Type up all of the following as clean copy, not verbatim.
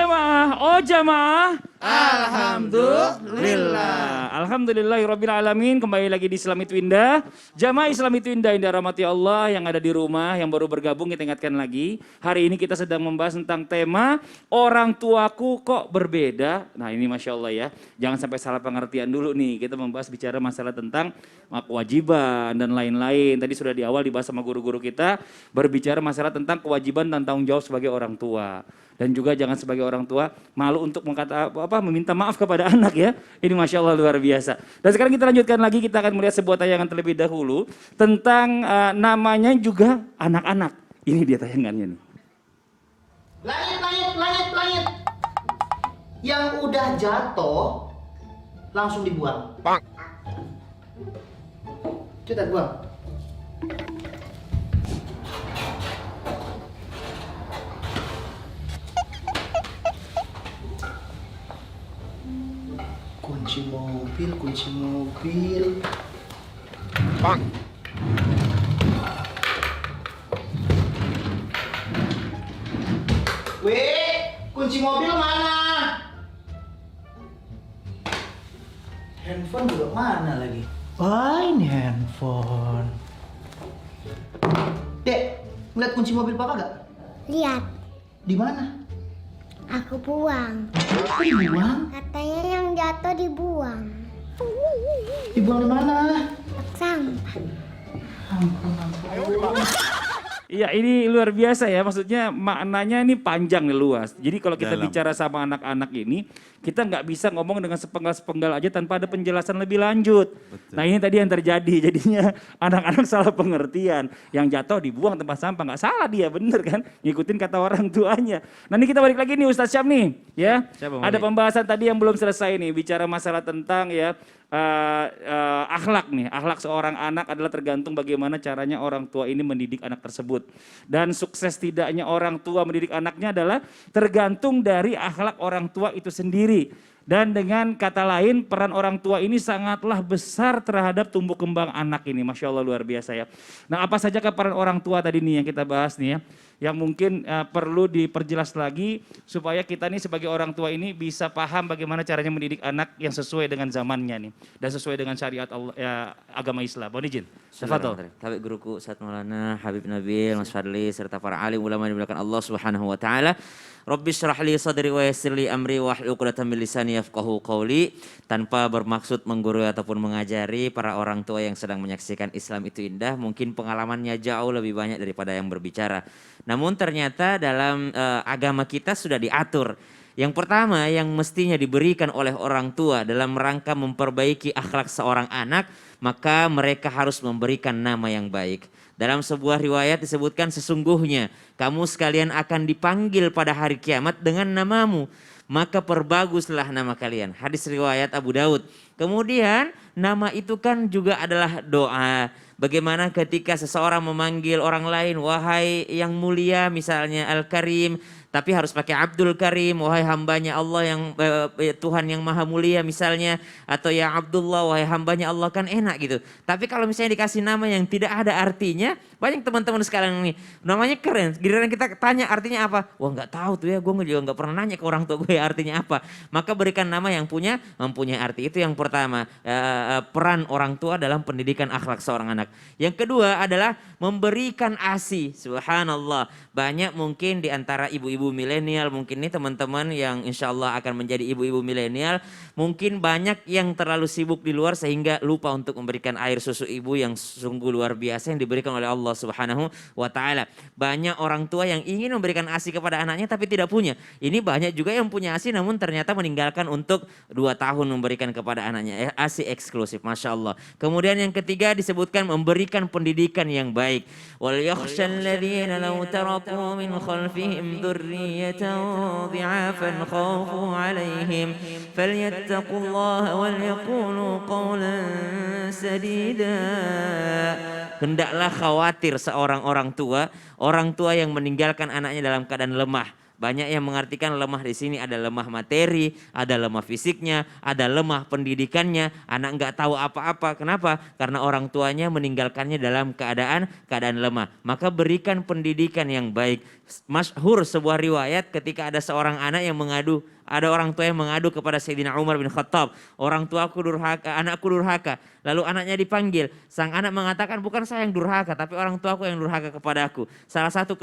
jamaah, oh jamaah. Alhamdulillah. Alhamdulillahirabbil alamin. Kembali lagi di Islam Itu Indah. Jamaah Islam Itu Indah, indah rahmati Allah yang ada di rumah, yang baru bergabung kita ingatkan lagi. Hari ini kita sedang membahas tentang tema orang tuaku kok berbeda. Nah ini Masya Allah ya. Jangan sampai salah pengertian dulu nih. Kita membahas bicara masalah tentang kewajiban dan lain-lain. Tadi sudah di awal dibahas sama guru-guru kita. Berbicara masalah tentang kewajiban dan tanggung jawab sebagai orang tua. Dan juga jangan sebagai orang tua malu untuk meminta maaf kepada anak ya. Ini Masya Allah luar biasa. Dan sekarang kita lanjutkan lagi, kita akan melihat sebuah tayangan terlebih dahulu tentang namanya juga anak-anak. Ini dia tayangannya nih. Langit. Yang udah jatuh langsung dibuang. Pak. Cepat buang. Kunci mobil. Bang. Kunci mobil mana? Handphone juga mana lagi? Wah, ini handphone. Dek, ngeliat kunci mobil papa gak? Lihat, Di mana? aku buang. Dibuang? Katanya yang jatuh dibuang. Dibuang di mana? Truk sampah. Ampun. Iya ini luar biasa ya, maksudnya maknanya ini panjang nih, luas. Jadi kalau kita bicara sama anak-anak ini, kita nggak bisa ngomong dengan sepenggal-sepenggal aja tanpa ada penjelasan lebih lanjut. Betul. Nah ini tadi yang terjadi, jadinya anak-anak salah pengertian. Yang jatuh dibuang tempat sampah, nggak salah dia, bener kan? Ngikutin kata orang tuanya. Nah ini kita balik lagi nih Ustadz Syam nih, ya. Ada pembahasan tadi yang belum selesai nih, bicara masalah tentang ya, akhlak nih. Akhlak seorang anak adalah tergantung bagaimana caranya orang tua ini mendidik anak tersebut. Dan sukses tidaknya orang tua mendidik anaknya adalah tergantung dari akhlak orang tua itu sendiri. Dan dengan kata lain, peran orang tua ini sangatlah besar terhadap tumbuh kembang anak ini. Masya Allah luar biasa ya. Nah apa saja peran orang tua tadi nih yang kita bahas nih ya. Yang mungkin perlu diperjelas lagi supaya kita nih sebagai orang tua ini bisa paham bagaimana caranya mendidik anak yang sesuai dengan zamannya nih. Dan sesuai dengan syariat Allah, agama Islam. Mohon izin. Tafadhol. Habib guruku Ustaz Maulana, Habib Nabil, Mas Fadli, serta para alim ulama yang dimuliakan Allah Subhanahu wa taala. Rabbi syrah li sadri wa yassir li amri wahlul 'uqdatam min lisani yafqahu qawli. Tanpa bermaksud menggurui ataupun mengajari para orang tua yang sedang menyaksikan Islam Itu Indah, mungkin pengalamannya jauh lebih banyak daripada yang berbicara. Namun ternyata dalam agama kita sudah diatur. Yang pertama yang mestinya diberikan oleh orang tua dalam rangka memperbaiki akhlak seorang anak, maka mereka harus memberikan nama yang baik. Dalam sebuah riwayat disebutkan sesungguhnya kamu sekalian akan dipanggil pada hari kiamat dengan namamu. Maka perbaguslah nama kalian. Hadis riwayat Abu Daud. Kemudian nama itu kan juga adalah doa. Bagaimana ketika seseorang memanggil orang lain, wahai yang mulia misalnya Al-Karim, tapi harus pakai Abdul Karim, wahai hambanya Allah yang Tuhan yang maha mulia misalnya, atau ya Abdullah, wahai hambanya Allah, kan enak gitu. Tapi kalau misalnya dikasih nama yang tidak ada artinya, banyak teman-teman sekarang nih namanya keren, giliran kita tanya artinya apa, wah nggak tahu tuh ya, gue juga nggak pernah nanya ke orang tua gue artinya apa. Maka berikan nama yang mempunyai arti. Itu yang pertama, peran orang tua dalam pendidikan akhlak seorang anak. Yang kedua adalah memberikan ASI. Subhanallah, banyak mungkin di antara ibu-ibu milenial, mungkin nih teman-teman yang insya Allah akan menjadi ibu-ibu milenial, mungkin banyak yang terlalu sibuk di luar sehingga lupa untuk memberikan air susu ibu yang sungguh luar biasa yang diberikan oleh Allah Subhanahu wa taala. Banyak orang tua yang ingin memberikan ASI kepada anaknya tapi tidak punya. Ini banyak juga yang punya ASI namun ternyata meninggalkan untuk 2 tahun memberikan kepada anaknya. ASI eksklusif, Masya Allah. Kemudian yang ketiga disebutkan memberikan pendidikan yang baik. Wal yakhshal ladzina law taraku min khalfihim dzurriyyatan dhi'afan khafu 'alaihim falyattaqullaha wal yaqulu qawlan sadida. Hendaklah khawatir seorang orang tua yang meninggalkan anaknya dalam keadaan lemah. Banyak yang mengartikan lemah di sini ada lemah materi, ada lemah fisiknya, ada lemah pendidikannya. Anak nggak tahu apa-apa. Kenapa? Karena orang tuanya meninggalkannya dalam keadaan lemah. Maka berikan pendidikan yang baik. Masyhur sebuah riwayat ketika ada seorang anak yang mengadu, ada orang tua yang mengadu kepada Sayyidina Umar bin Khattab. Orang tuaku durhaka, anakku durhaka. Lalu anaknya dipanggil. Sang anak mengatakan bukan saya yang durhaka, tapi orang tuaku yang durhaka kepadaku. Salah satu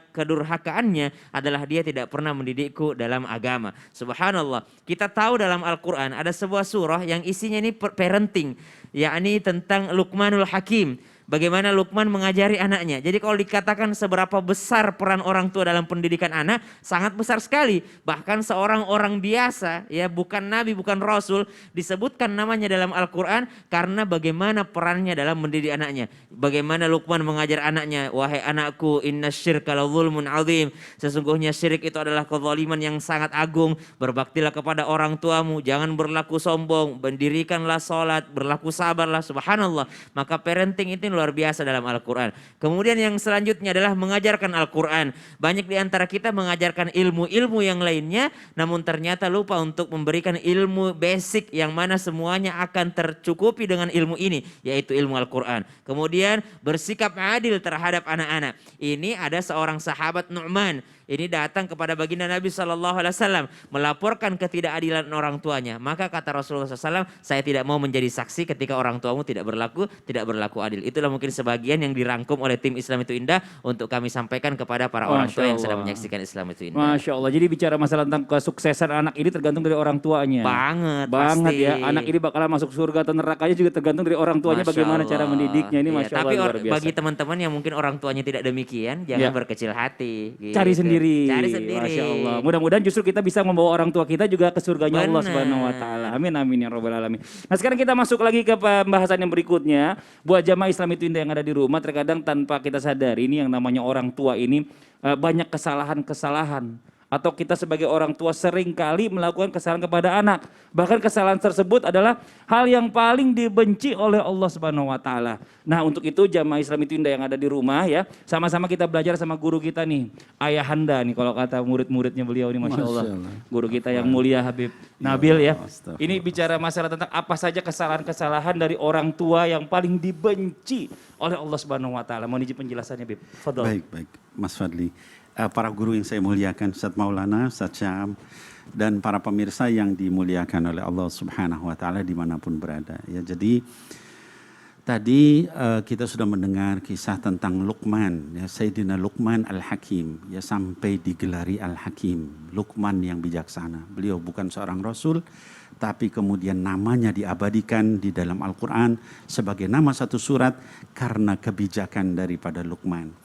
kedurhakaannya adalah dia tidak pernah mendidikku dalam agama. Subhanallah. Kita tahu dalam Al-Quran ada sebuah surah yang isinya ini parenting. Yakni tentang Luqmanul Hakim. Bagaimana Luqman mengajari anaknya. Jadi kalau dikatakan seberapa besar peran orang tua dalam pendidikan anak, sangat besar sekali. Bahkan seorang orang biasa, ya bukan nabi, bukan rasul, disebutkan namanya dalam Al-Quran karena bagaimana perannya dalam mendidik anaknya. Bagaimana Luqman mengajar anaknya, wahai anakku, inna syirka la zulmun azim. Sesungguhnya syirik itu adalah kezaliman yang sangat agung. Berbaktilah kepada orang tuamu, jangan berlaku sombong, mendirikanlah sholat, berlaku sabarlah. Subhanallah. Maka parenting itu luar biasa dalam Al-Quran. Kemudian yang selanjutnya adalah mengajarkan Al-Quran. Banyak di antara kita mengajarkan ilmu-ilmu yang lainnya, namun ternyata lupa untuk memberikan ilmu basic yang mana semuanya akan tercukupi dengan ilmu ini, yaitu ilmu Al-Quran. Kemudian bersikap adil terhadap anak-anak. Ini ada seorang sahabat Nu'man. Ini datang kepada baginda Nabi SAW melaporkan ketidakadilan orang tuanya. Maka kata Rasulullah SAW, saya tidak mau menjadi saksi ketika orang tuamu tidak berlaku adil. Itulah mungkin sebagian yang dirangkum oleh tim Islam itu Indah untuk kami sampaikan kepada para orang tua yang sedang menyaksikan Islam itu Indah. Masya Allah. Jadi bicara masalah tentang kesuksesan anak ini tergantung dari orang tuanya. Banget Banget pasti. ya. Anak ini bakalan masuk surga atau nerakanya juga tergantung dari orang tuanya. Masya Bagaimana Allah. cara mendidiknya ini. Iya, Masya Allah tapi luar biasa. bagi teman-teman yang mungkin orang tuanya tidak demikian, jangan berkecil hati. Gitu. Cari sendiri. Cari sendiri. Masya Allah. Mudah-mudahan justru kita bisa membawa orang tua kita juga ke surganya Allah Benar. Subhanahu wa taala. Amin amin ya rabbal alamin. Nah, sekarang kita masuk lagi ke pembahasan yang berikutnya. Buat jamaah Islam itu Indah yang ada di rumah, terkadang tanpa kita sadari ini yang namanya orang tua ini banyak kesalahan-kesalahan. Atau kita sebagai orang tua sering kali melakukan kesalahan kepada anak. Bahkan kesalahan tersebut adalah hal yang paling dibenci oleh Allah Subhanahu wa taala. Nah, untuk itu jamaah Islam itu Indah yang ada di rumah ya, sama-sama kita belajar sama guru kita nih, Ayahanda nih kalau kata murid-muridnya beliau nih Masya Allah. Guru kita yang mulia Habib Nabil ya. Ini bicara masalah tentang apa saja kesalahan-kesalahan dari orang tua yang paling dibenci oleh Allah Subhanahu wa taala. Mohon izin penjelasannya, Bib. Fadhol. Baik, Mas Fadli. Para guru yang saya muliakan, Ustaz Maulana, Ustaz Syam, dan para pemirsa yang dimuliakan oleh Allah Subhanahu wa taala dimanapun berada. Ya, jadi tadi kita sudah mendengar kisah tentang Luqman, ya, Sayyidina Luqman Al-Hakim, ya, sampai digelari Al-Hakim, Luqman yang bijaksana. Beliau bukan seorang rasul, tapi kemudian namanya diabadikan di dalam Al-Quran sebagai nama satu surat karena kebijakan daripada Luqman.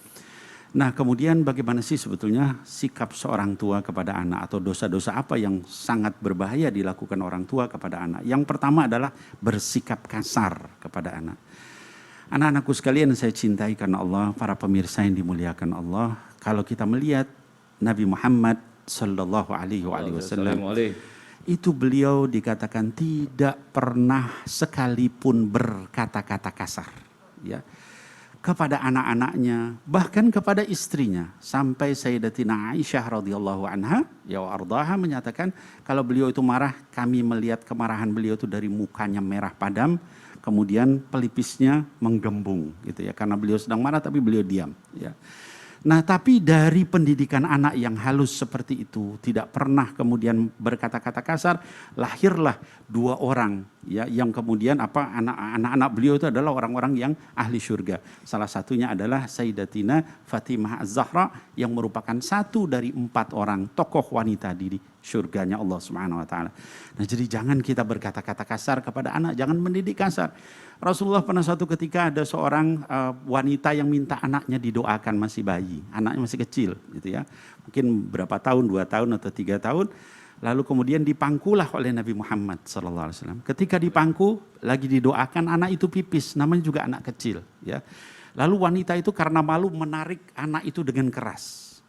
Nah, kemudian bagaimana sih sebetulnya sikap seorang tua kepada anak, atau dosa-dosa apa yang sangat berbahaya dilakukan orang tua kepada anak? Yang pertama adalah bersikap kasar kepada anak. Anak-anakku sekalian yang saya cintai karena Allah, para pemirsa yang dimuliakan Allah, kalau kita melihat Nabi Muhammad Sallallahu Alaihi Wasallam, itu beliau dikatakan tidak pernah sekalipun berkata-kata kasar, ya, kepada anak-anaknya, bahkan kepada istrinya. Sampai Sayyidatina Aisyah radhiyallahu anha ya ardaha menyatakan kalau beliau itu marah, kami melihat kemarahan beliau itu dari mukanya merah padam, kemudian pelipisnya menggembung gitu ya, karena beliau sedang marah tapi beliau diam ya. Nah, tapi dari pendidikan anak yang halus seperti itu, tidak pernah kemudian berkata-kata kasar, lahirlah dua orang ya, yang kemudian anak-anak beliau itu adalah orang-orang yang ahli surga. Salah satunya adalah Sayyidatina Fatimah Az-Zahra yang merupakan satu dari 4 orang tokoh wanita di surganya Allah Subhanahu wa taala. Nah, jadi jangan kita berkata-kata kasar kepada anak, jangan mendidik kasar. Rasulullah pernah suatu ketika ada seorang wanita yang minta anaknya didoakan, masih bayi, anaknya masih kecil gitu ya. Mungkin berapa tahun, 2 tahun atau 3 tahun. Lalu kemudian dipangkulah oleh Nabi Muhammad SAW. Ketika dipangku, lagi didoakan, anak itu pipis, namanya juga anak kecil ya. Lalu wanita itu karena malu menarik anak itu dengan keras.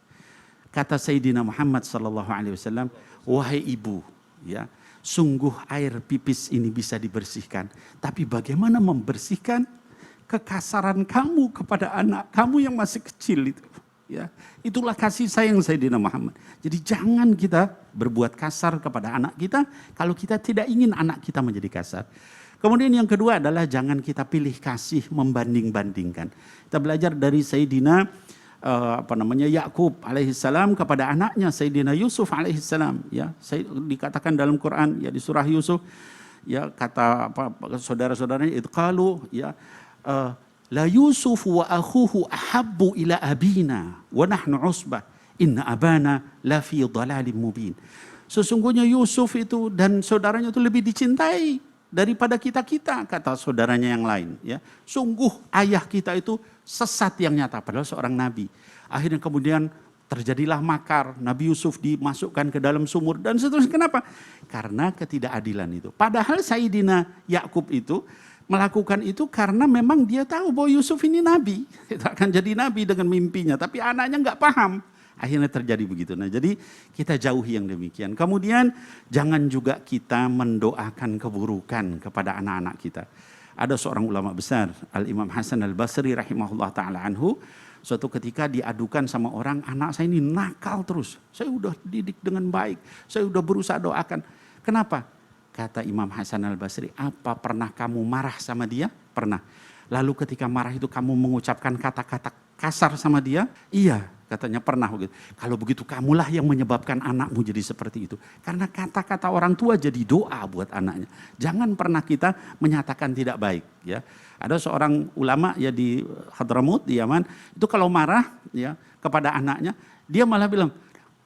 Kata Sayyidina Muhammad SAW, wahai ibu, ya, sungguh air pipis ini bisa dibersihkan. Tapi bagaimana membersihkan kekasaran kamu kepada anak kamu yang masih kecil itu? Ya, itulah kasih sayang Sayyidina Muhammad. Jadi jangan kita berbuat kasar kepada anak kita kalau kita tidak ingin anak kita menjadi kasar. Kemudian yang kedua adalah jangan kita pilih kasih membanding-bandingkan. Kita belajar dari Sayyidina Yakub alaihissalam kepada anaknya Sayyidina Yusuf alaihissalam. Ya, dikatakan dalam Quran ya di surah Yusuf ya kata saudara-saudaranya itu qalu ya la Yusuf wa akhuhu ahabbu ila abina wa nahnu usbah inna abana la fi dhalalin mubin. Sesungguhnya Yusuf itu dan saudaranya itu lebih dicintai daripada kita-kita, kata saudaranya yang lain. Ya, sungguh ayah kita itu sesat yang nyata, padahal seorang nabi. Akhirnya kemudian terjadilah makar, Nabi Yusuf dimasukkan ke dalam sumur dan seterusnya. Kenapa? Karena ketidakadilan itu. Padahal Sayyidina Yakub itu melakukan itu karena memang dia tahu bahwa Yusuf ini nabi, akan jadi nabi dengan mimpinya, tapi anaknya nggak paham. Akhirnya terjadi begitu. Nah, jadi kita jauhi yang demikian. Kemudian jangan juga kita mendoakan keburukan kepada anak-anak kita. Ada seorang ulama besar, Al-Imam Hasan Al-Basri rahimahullah ta'ala anhu, suatu ketika diadukan sama orang, anak saya ini nakal terus. Saya udah didik dengan baik, saya udah berusaha doakan. Kenapa? Kata Imam Hasan Al-Basri, apa pernah kamu marah sama dia? Pernah. Lalu ketika marah itu kamu mengucapkan kata-kata kasar sama dia? Iya, katanya pernah begitu. Kalau begitu kamulah yang menyebabkan anakmu jadi seperti itu. Karena kata-kata orang tua jadi doa buat anaknya. Jangan pernah kita menyatakan tidak baik. Ya, ada seorang ulama ya di Hadramut di Yaman, itu kalau marah ya kepada anaknya, dia malah bilang,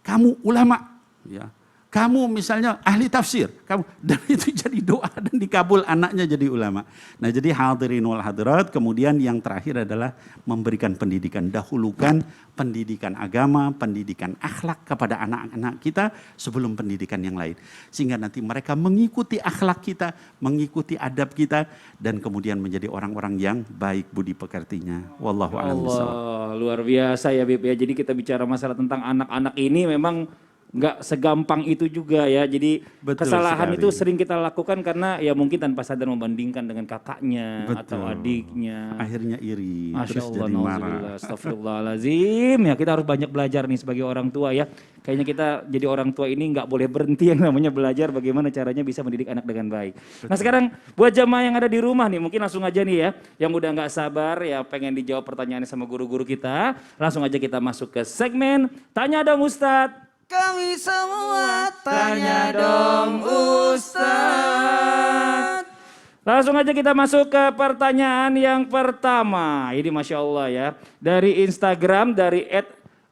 kamu ulama, ya. Kamu misalnya ahli tafsir, kamu, dan itu jadi doa dan dikabul anaknya jadi ulama. Nah, jadi hadirin wal hadirat, kemudian yang terakhir adalah memberikan pendidikan. Dahulukan pendidikan agama, pendidikan akhlak kepada anak-anak kita sebelum pendidikan yang lain. Sehingga nanti mereka mengikuti akhlak kita, mengikuti adab kita, dan kemudian menjadi orang-orang yang baik budi pekertinya. Wallahu a'lam bishawab. Allah, luar biasa ya Bib ya. Jadi kita bicara masalah tentang anak-anak ini memang nggak segampang itu juga ya. Jadi Betul kesalahan sekali. itu sering kita lakukan karena ya mungkin tanpa sadar membandingkan dengan kakaknya atau adiknya. Akhirnya iri, Masya terus Allah, jadi marah. nauzubillah, astagfirullahaladzim. Ya kita harus banyak belajar nih sebagai orang tua ya. Kayaknya kita jadi orang tua ini nggak boleh berhenti yang namanya belajar bagaimana caranya bisa mendidik anak dengan baik. Nah sekarang buat jamaah yang ada di rumah nih mungkin langsung aja nih ya. Yang udah nggak sabar ya pengen dijawab pertanyaannya sama guru-guru kita. Langsung aja kita masuk ke segmen Tanya Dong Ustadz. Kami semua tanya dong Ustadz. Langsung aja kita masuk ke pertanyaan yang pertama. Ini Masya Allah ya. Dari Instagram dari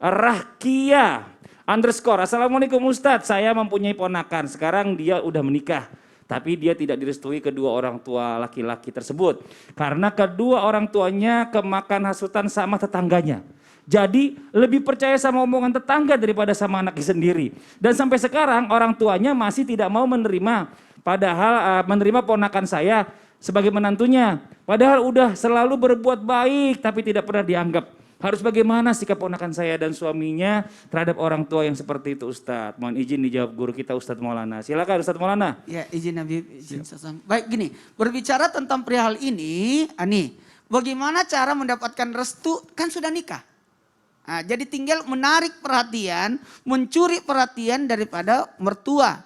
@rahkia_. Assalamualaikum Ustadz, saya mempunyai ponakan. Sekarang dia udah menikah. Tapi dia tidak direstui kedua orang tua laki-laki tersebut. Karena kedua orang tuanya kemakan hasutan sama tetangganya. Jadi lebih percaya sama omongan tetangga daripada sama anaknya sendiri. Dan sampai sekarang orang tuanya masih tidak mau menerima. Padahal menerima ponakan saya sebagai menantunya. Padahal udah selalu berbuat baik tapi tidak pernah dianggap. Harus bagaimana sikap ponakan saya dan suaminya terhadap orang tua yang seperti itu Ustadz? Mohon izin dijawab guru kita Ustadz Maulana. Silakan Ustadz Maulana. Ya izin Nabi, izin Sasam. Baik gini, berbicara tentang perihal ini, bagaimana cara mendapatkan restu, kan sudah nikah. Nah, jadi tinggal menarik perhatian, mencuri perhatian daripada mertua.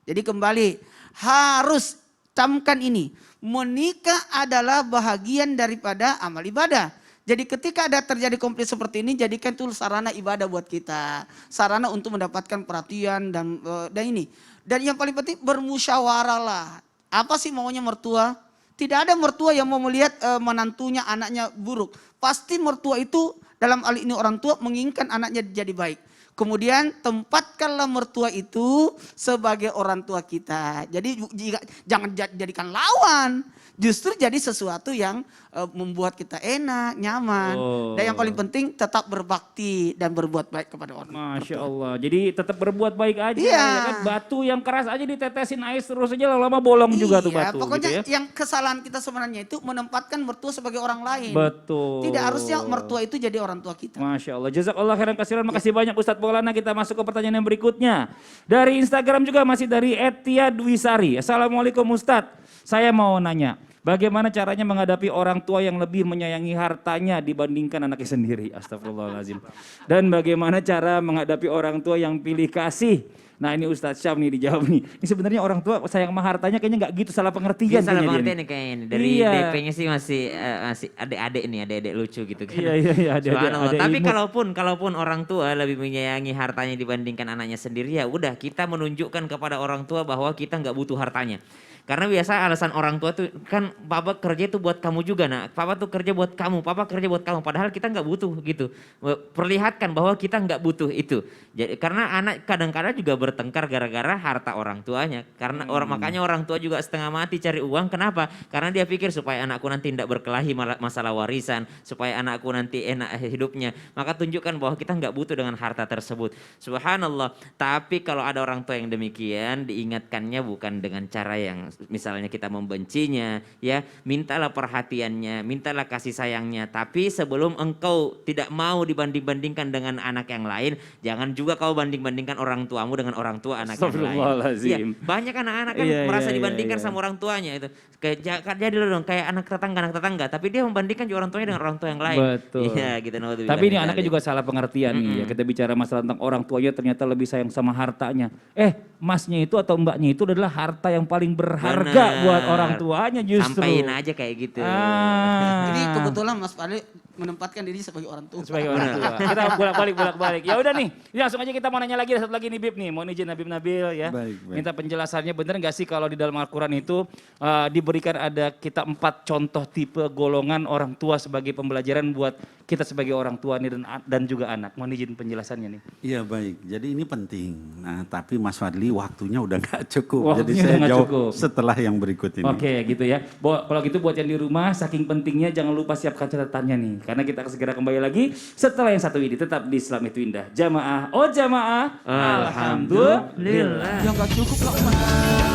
Jadi kembali, harus camkan ini, menikah adalah bahagian daripada amal ibadah. Jadi ketika ada terjadi konflik seperti ini, jadikan itu sarana ibadah buat kita. Sarana untuk mendapatkan perhatian dan ini. Dan yang paling penting bermusyawarah lah. Apa sih maunya mertua? Tidak ada mertua yang mau melihat menantunya anaknya buruk. Pasti mertua itu dalam hal ini orang tua menginginkan anaknya jadi baik. Kemudian tempatkanlah mertua itu sebagai orang tua kita. Jadi jangan jadikan lawan. Justru jadi sesuatu yang membuat kita enak, nyaman. Dan yang paling penting tetap berbakti dan berbuat baik kepada orang. Masya Allah. Jadi tetap berbuat baik aja. Iya. Ya kan? Batu yang keras aja ditetesin air terus aja lama-lama bolong juga tuh batu. Pokoknya gitu ya. yang kesalahan kita sebenarnya itu menempatkan mertua sebagai orang lain. Betul. Tidak harusnya mertua itu jadi orang tua kita. Masya Allah. Jazakallah khairan kasiran. Makasih banyak Ustadz Maulana. Kita masuk ke pertanyaan yang berikutnya. Dari Instagram juga masih dari @tia_dwisari. Assalamualaikum Ustadz. Saya mau nanya. Bagaimana caranya menghadapi orang tua yang lebih menyayangi hartanya dibandingkan anaknya sendiri? Astagfirullahaladzim. Dan bagaimana cara menghadapi orang tua yang pilih kasih? Nah ini Ustadz Syam nih dijawab nih. Ini sebenarnya orang tua sayang sama hartanya kayaknya nggak gitu, salah pengertian. Salah kayaknya dia pengertian nih. nih kayaknya nih. Dari Iya. DP-nya sih masih adik-adik nih, adik-adik lucu gitu kan. Iya, ada Subhanallah. Tapi ilmu. kalaupun orang tua lebih menyayangi hartanya dibandingkan anaknya sendiri, ya udah kita menunjukkan kepada orang tua bahwa kita nggak butuh hartanya. Karena biasa alasan orang tua tuh kan papa kerja itu buat kamu juga, nak. Papa tuh kerja buat kamu, papa kerja buat kamu. Padahal kita nggak butuh gitu. Perlihatkan bahwa kita nggak butuh itu. Jadi karena anak kadang-kadang juga bertengkar gara-gara harta orang tuanya. Karena makanya orang tua juga setengah mati cari uang. Kenapa? Karena dia pikir supaya anakku nanti tidak berkelahi masalah warisan, supaya anakku nanti enak hidupnya. Maka tunjukkan bahwa kita nggak butuh dengan harta tersebut. Subhanallah. Tapi kalau ada orang tua yang demikian, diingatkannya bukan dengan cara yang misalnya kita membencinya, ya, mintalah perhatiannya, mintalah kasih sayangnya. Tapi sebelum engkau tidak mau dibanding-bandingkan dengan anak yang lain, jangan juga kau banding-bandingkan orang tuamu dengan orang tua anak yang lain. Astagfirullahaladzim. Ya, banyak anak-anak kan Iya, merasa iya, dibandingkan iya. sama orang tuanya itu. Kayak jadi dong kayak anak tetangga, tapi dia membandingkan juga orang tuanya dengan orang tua yang lain. Betul. Iya, gitu. Tapi ini anaknya juga salah pengertian nih ya. Kita bicara masalah tentang orang tuanya ternyata lebih sayang sama hartanya. Masnya itu atau mbaknya itu adalah harta yang paling berharga Benar. buat orang tuanya justru. Sampaiin aja kayak gitu. Jadi kebetulan Mas Fadli menempatkan diri sebagai orang tua. Sebagai orang tua. Kita bolak-balik. Ya udah nih, langsung aja kita mau nanya lagi, ada satu lagi nih Bib nih. Mohon izin Habib Nabil ya. Baik. Minta penjelasannya, bener nggak sih kalau di dalam Al-Quran itu diberikan ada kita 4 contoh tipe golongan orang tua sebagai pembelajaran buat kita sebagai orang tua nih dan juga anak. Mohon izin penjelasannya nih. Iya baik, jadi ini penting. Nah tapi Mas Fadli waktunya udah nggak cukup, jadi Waktunya saya udah nggak jawab cukup. setelah yang berikut ini. Oke gitu ya. Kalau gitu buat yang di rumah, saking pentingnya jangan lupa siapkan catatannya nih. Karena kita akan segera kembali lagi setelah yang satu ini. Tetap di Islam itu Indah. Jamaah, oh jamaah. Alhamdulillah. Ya nggak cukup lah Mas.